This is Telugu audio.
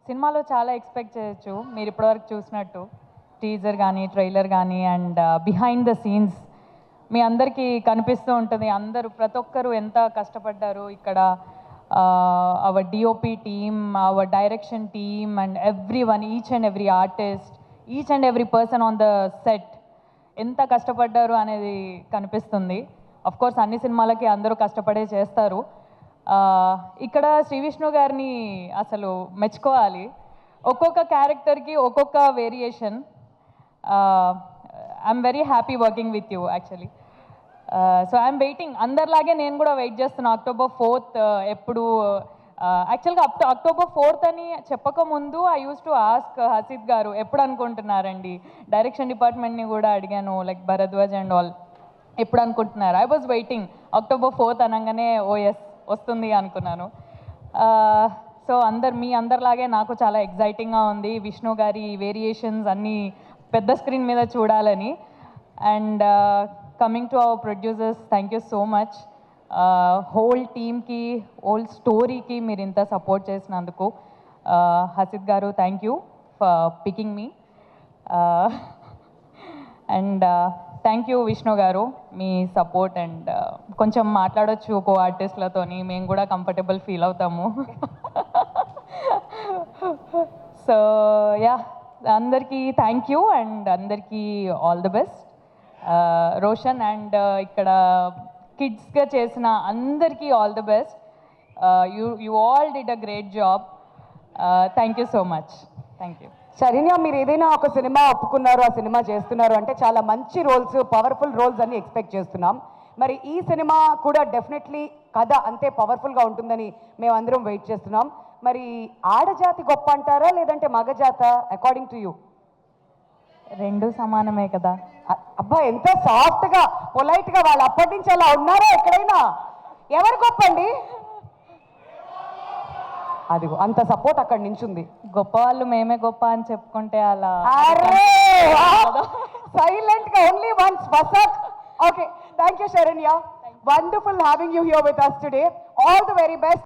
సినిమాలో చాలా ఎక్స్పెక్ట్ చేయొచ్చు మీరు ఇప్పటివరకు చూసినట్టు టీజర్ కానీ ట్రైలర్ కానీ అండ్ బిహైండ్ ద సీన్స్ మీ అందరికీ కనిపిస్తూ ఉంటుంది. అందరూ ప్రతి ఒక్కరు ఎంత కష్టపడ్డారు ఇక్కడ. Our DOP team, our direction team and every one, each and every artist, each and every person on the set ఎంత కష్టపడ్డారు అనేది కనిపిస్తుంది. అఫ్ కోర్స్ అన్ని సినిమాలకి అందరూ కష్టపడే చేస్తారు. ఇక్కడ శ్రీ విష్ణు గారిని అసలు మెచ్చుకోవాలి. ఒక్కొక్క క్యారెక్టర్కి ఒక్కొక్క variation. I'm very happy working with you actually. So I'm waiting, అందరిలాగే నేను కూడా వెయిట్ చేస్తున్నాను October 4th. ఎప్పుడు యాక్చువల్గా October 4th అని చెప్పకముందు ఐ యూస్ టు ఆస్క్ హసీద్ గారు ఎప్పుడు అనుకుంటున్నారండి, డైరెక్షన్ డిపార్ట్మెంట్ని కూడా అడిగాను, లైక్ భరద్వాజ్ అండ్ ఆల్, ఎప్పుడు అనుకుంటున్నారు. I was waiting October 4th అనగానే ఓఎస్ వస్తుంది అనుకున్నాను. సో మీ అందరిలాగే నాకు చాలా ఎగ్జైటింగ్గా ఉంది విష్ణు గారి వేరియేషన్స్ అన్నీ పెద్ద స్క్రీన్ మీద చూడాలని. And coming to our producers, thank you so much. Whole టీమ్కి, హోల్ స్టోరీకి మీరు ఇంత సపోర్ట్ చేసినందుకు. హసీద్ గారు, thank you for picking me. And thank you Vishnu గారు, మీ సపోర్ట్. అండ్ కొంచెం మాట్లాడొచ్చు కో ఆర్టిస్ట్లతోని, మేము కూడా కంఫర్టబుల్ ఫీల్ అవుతాము. సో యా, అందరికీ థ్యాంక్ యూ అండ్ అందరికీ all the best. Roshan and ఇక్కడ కిడ్స్గా చేసిన అందరికీ all the best. You all did a great job. Thank you so much. Thank you. Saranya, మీరు ఏదైనా ఒక సినిమా ఒప్పుకున్నారు, ఆ సినిమా చేస్తున్నారు అంటే చాలా మంచి రోల్స్, పవర్ఫుల్ రోల్స్ అని ఎక్స్పెక్ట్ చేస్తున్నాం. మరి ఈ సినిమా కూడా డెఫినెట్లీ కథ అంతే పవర్ఫుల్గా ఉంటుందని మేమందరం వెయిట్ చేస్తున్నాం. మరి ఆడజాతి గొప్ప అంటారా లేదంటే మగజాత అకార్డింగ్ టు యూ? రెండు సమానమే కదా. అబ్బా, ఎంత సాఫ్ట్గా పొలైట్గా, వాళ్ళు అప్పటి నుంచి అలా ఉన్నారా ఎక్కడైనా? ఎవరు గొప్ప అండి? అదిగో అంత సపోర్ట్ అక్కడి నుంచి ఉంది. గొప్ప వాళ్ళు మేమే గొప్ప అని చెప్పుకుంటే అలా సైలెంట్ గా ఓన్లీ వన్స్ వసక్. Okay, thank you Saranya. Wonderful having you here with us today. All the very best.